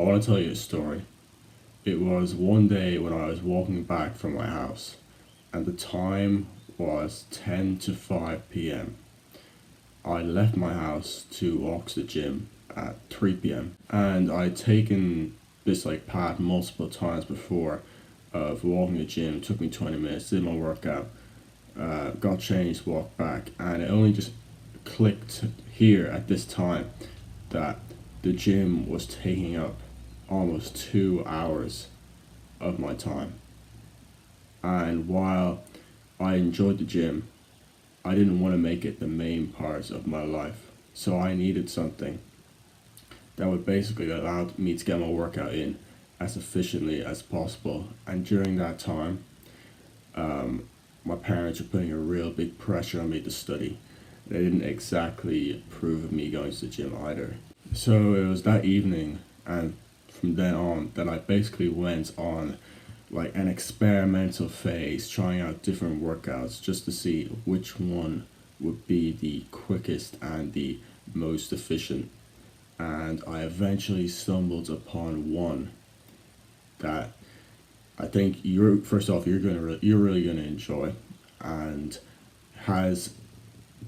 I want to tell you a story. It was one day when I was walking back from my house, and the time was 10 to 5 p.m. I left my house to walk to the gym at 3 p.m. and I'd taken this like path multiple times before of walking the gym. It took me 20 minutes, did my workout, got changed, walked back, and it only just clicked here at this time that the gym was taking up almost 2 hours of my time. And while I enjoyed the gym, I didn't want to make it the main part of my life. So I needed something that would basically allow me to get my workout in as efficiently as possible. And during that time, my parents were putting a real big pressure on me to study. They didn't exactly approve of me going to the gym either. So it was that evening, and from then on, that I basically went on like an experimental phase, trying out different workouts just to see which one would be the quickest and the most efficient. And I eventually stumbled upon one that I think you're first off you're really gonna enjoy, and has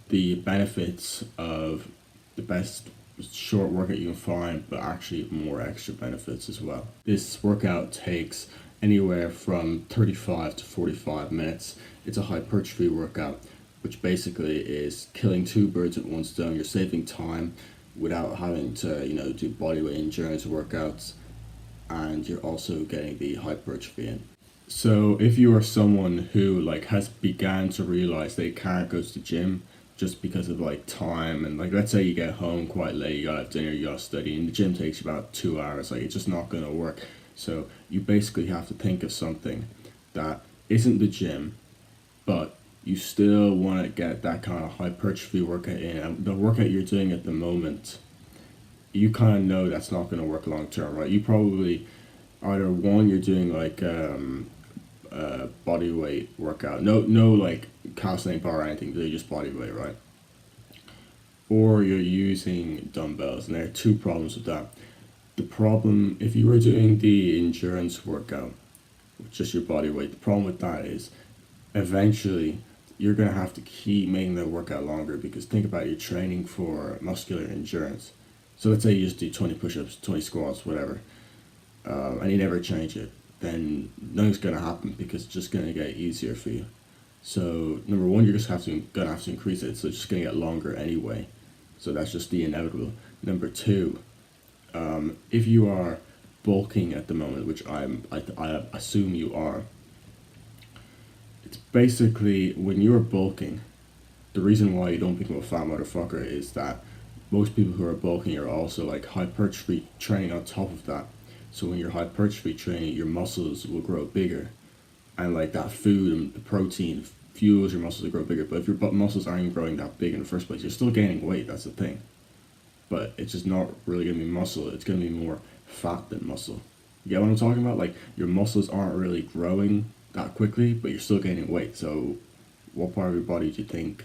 the benefits of the best short workout you can find, but actually more extra benefits as well. This workout takes anywhere from 35 to 45 minutes. It's a hypertrophy workout, which basically is killing two birds with one stone. You're saving time without having to, do bodyweight endurance workouts, and you're also getting the hypertrophy in. So if you are someone who has began to realize they can't go to the gym just because of time, and let's say you get home quite late, you gotta have dinner, you gotta study, and the gym takes you about 2 hours, it's just not gonna work. So you basically have to think of something that isn't the gym, but you still want to get that kind of hypertrophy workout in. And the workout you're doing at the moment, you kind of know that's not going to work long term, right? You probably either one, you're doing body weight workout, no calisthenic bar or anything, they're just body weight, right? Or you're using dumbbells, and there are two problems with that. The problem, if you were doing the endurance workout with just your body weight, the problem with that is eventually you're going to have to keep making the workout longer, because think about it, you're training for muscular endurance. So let's say you just do 20 push-ups, 20 squats, whatever, and you never change it, then nothing's going to happen, because it's just going to get easier for you. So number one, you're just going to have to increase it, so it's just going to get longer anyway. So that's just the inevitable. Number two, if you are bulking at the moment, which I assume you are, it's basically when you're bulking, the reason why you don't become a fat motherfucker is that most people who are bulking are also hypertrophy training on top of that. So when you're hypertrophy training, your muscles will grow bigger, and that food and the protein fuels your muscles to grow bigger. But if your muscles aren't even growing that big in the first place, you're still gaining weight. That's the thing. But it's just not really going to be muscle. It's going to be more fat than muscle. You get what I'm talking about? Your muscles aren't really growing that quickly, but you're still gaining weight. So what part of your body do you think,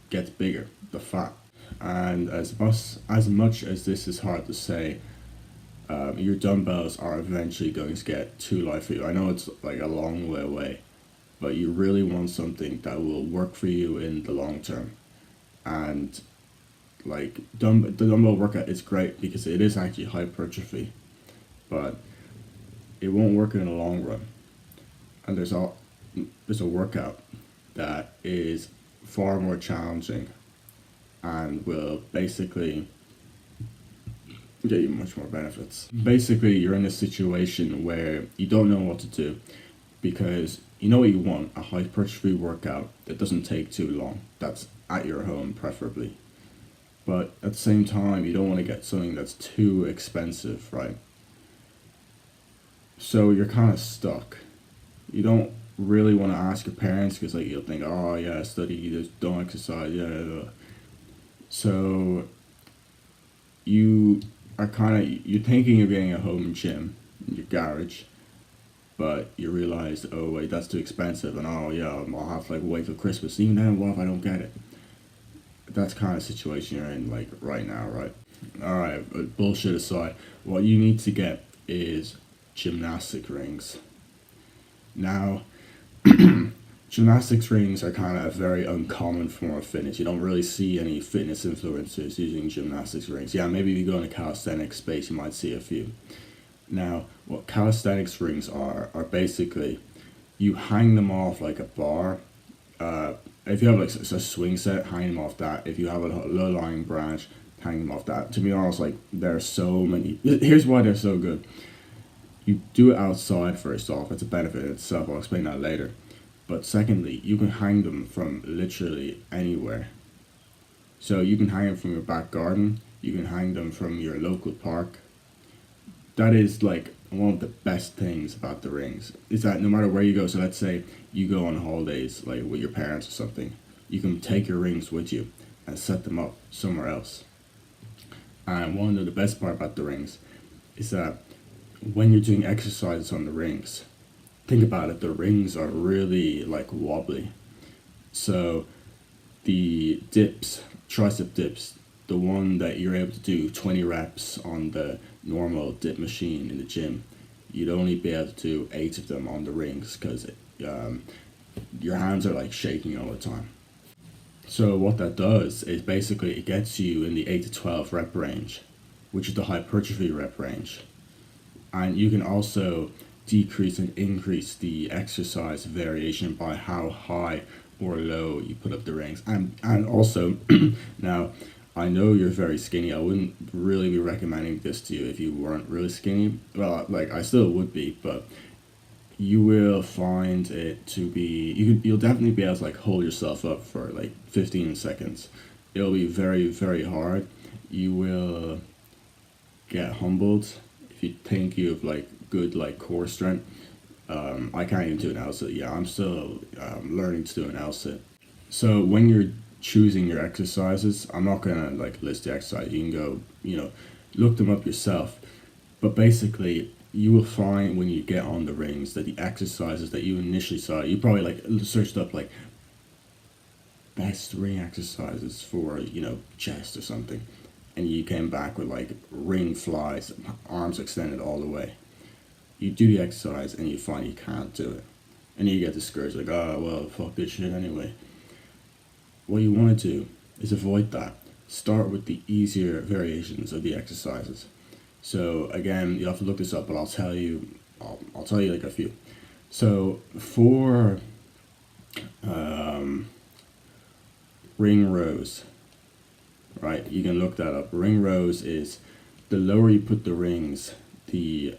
gets bigger? The fat. And as much as this is hard to say, your dumbbells are eventually going to get too light for you. I know it's a long way away, but you really want something that will work for you in the long term. And the dumbbell workout is great because it is actually hypertrophy, but it won't work in the long run. And there's a workout that is far more challenging and will basically get you much more benefits. Basically, you're in a situation where you don't know what to do, because you know what you want: a hypertrophy workout that doesn't take too long, that's at your home preferably. But at the same time, you don't want to get something that's too expensive, right? So you're kind of stuck. You don't really want to ask your parents, because you'll think, oh yeah, study, just don't exercise, yeah. So you are you're thinking of getting a home gym in your garage, but you realize, oh wait, that's too expensive, and oh yeah, I'll have to wait till Christmas. Even then, what if I don't get it? That's kind of situation you're in right now, right? Alright, but bullshit aside, what you need to get is gymnastic rings. Now, gymnastics rings are kind of a very uncommon form of fitness. You don't really see any fitness influencers using gymnastics rings. Yeah, maybe if you go in the calisthenics space, you might see a few. Now, what calisthenics rings are basically you hang them off like a bar. If you have like a swing set, hang them off that. If you have a low lying branch, hang them off that. To be honest, like there are so many. Here's why they're so good. You do it outside first off. It's a benefit in itself. I'll explain that later. But secondly, you can hang them from literally anywhere. So you can hang them from your back garden. You can hang them from your local park. That is like one of the best things about the rings is that no matter where you go, so let's say you go on holidays like with your parents or something, you can take your rings with you and set them up somewhere else. And one of the best part about the rings is that when you're doing exercises on the rings, think about it, the rings are really like wobbly. So the dips, tricep dips, the one that you're able to do 20 reps on the normal dip machine in the gym, you'd only be able to do 8 of them on the rings because your hands are like shaking all the time. So what that does is basically it gets you in the 8 to 12 rep range, which is the hypertrophy rep range. And you can also decrease and increase the exercise variation by how high or low you put up the rings. And also, now, I know you're very skinny. I wouldn't really be recommending this to you if you weren't really skinny. Well, like I still would be, but you will find it to be you'll definitely be able to like hold yourself up for like 15 seconds. It'll be very very hard. You will get humbled if you think you have like good like core strength. I can't even do an L-sit. Yeah, I'm still learning to do an L-sit. So when you're choosing your exercises, I'm not gonna like list the exercise. You can go, look them up yourself. But basically, you will find when you get on the rings that the exercises that you initially saw, you probably like searched up like best ring exercises for chest or something, and you came back with like ring flies, arms extended all the way. You do the exercise and you find you can't do it, and you get discouraged like, oh well, fuck this shit anyway. What you want to do is avoid that. Start with the easier variations of the exercises. So again, you have to look this up, but I'll tell you like a few. So for ring rows, right? You can look that up. Ring rows is the lower you put the rings, the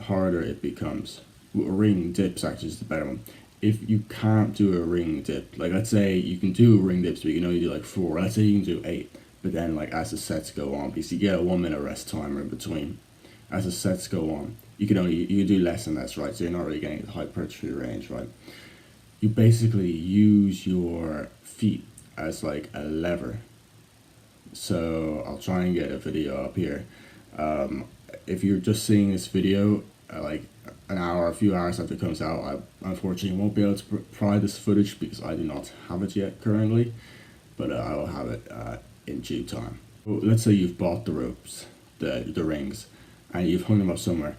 harder it becomes. Ring dips actually is the better one. If you can't do a ring dip, like let's say you can do ring dips, but you can only do like 4. Let's say you can do 8. But then, like, as the sets go on, because you get a 1 minute rest timer in between, as the sets go on, you can do less and less, right? So you're not really getting the hypertrophy range, right? You basically use your feet as like a lever. So I'll try and get a video up here. If you're just seeing this video, like an hour, a few hours after it comes out, I unfortunately won't be able to provide this footage because I do not have it yet currently, but I will have it in due time. Well, let's say you've bought the ropes, the rings, and you've hung them up somewhere.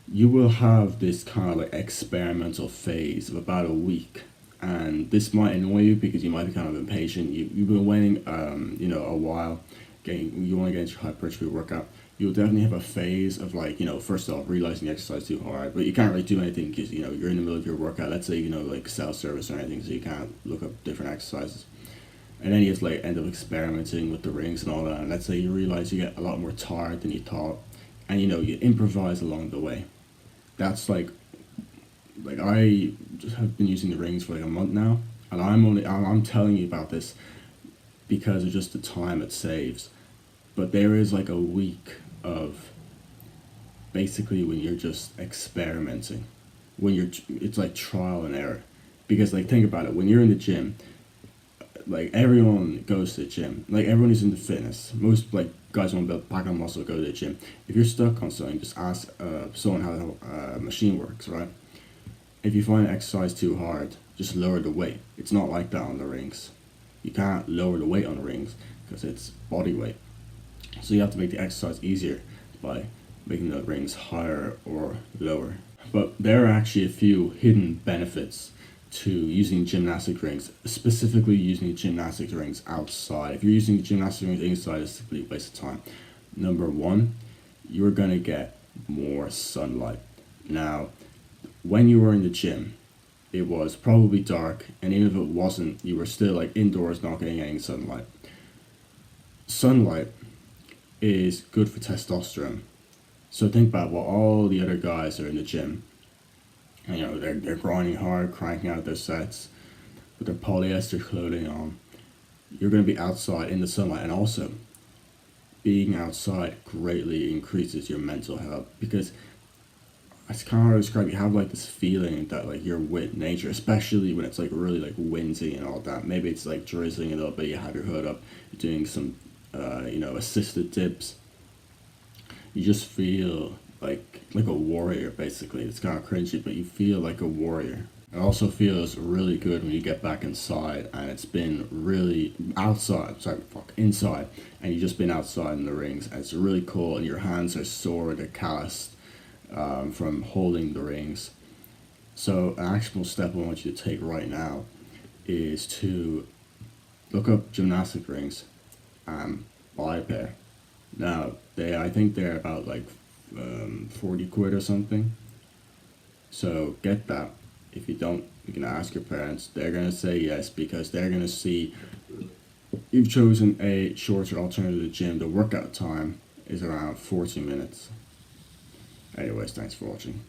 You will have this kind of like experimental phase of about a week, and this might annoy you because you might be kind of impatient. You've been waiting a while, you want to get into your hypertrophy workout. You'll definitely have a phase of like, first off, realizing the exercise too hard, but you can't really do anything because, you're in the middle of your workout. Let's say, like cell service or anything, so you can't look up different exercises. And then you just like end up experimenting with the rings and all that. And let's say you realize you get a lot more tired than you thought, and you improvise along the way. That's like I just have been using the rings for like a month now, and I'm telling you about this because of just the time it saves. But there is like a week of basically when you're just experimenting, it's like trial and error, because like think about it, when you're in the gym, like everyone goes to the gym, like everyone is into fitness. Most like guys want to build pack on muscle, go to the gym. If you're stuck on something, just ask someone how a machine works, right? If you find an exercise too hard, just lower the weight. It's not like that on the rings. You can't lower the weight on the rings because it's body weight. So you have to make the exercise easier by making the rings higher or lower. But there are actually a few hidden benefits to using gymnastic rings, specifically using gymnastic rings outside. If you're using gymnastic rings inside, it's a complete waste of time. Number one, you're gonna get more sunlight. Now, when you were in the gym, it was probably dark, and even if it wasn't, you were still like indoors, not getting any sunlight. Sunlight is good for testosterone. So think about what all the other guys are in the gym. You know, they're grinding hard, cranking out their sets with their polyester clothing on. You're going to be outside in the sunlight, and also being outside greatly increases your mental health because it's kind of hard to describe. You have like this feeling that like you're with nature, especially when it's like really like windy and all that. Maybe it's like drizzling a little bit. You have your hood up, you're doing some, assisted dips. You just feel like a warrior basically. It's kind of cringy, but you feel like a warrior. It also feels really good when you get back inside and it's been really inside, and you've just been outside in the rings and it's really cool and your hands are sore, they're calloused from holding the rings. So an actual step I want you to take right now is to look up gymnastic rings and buy a pair. Now I think they're about like 40 quid or something. So get that. If you don't, you can ask your parents. They're gonna say yes because they're gonna see you've chosen a shorter alternative to the gym. The workout time is around 40 minutes. Anyways, thanks for watching.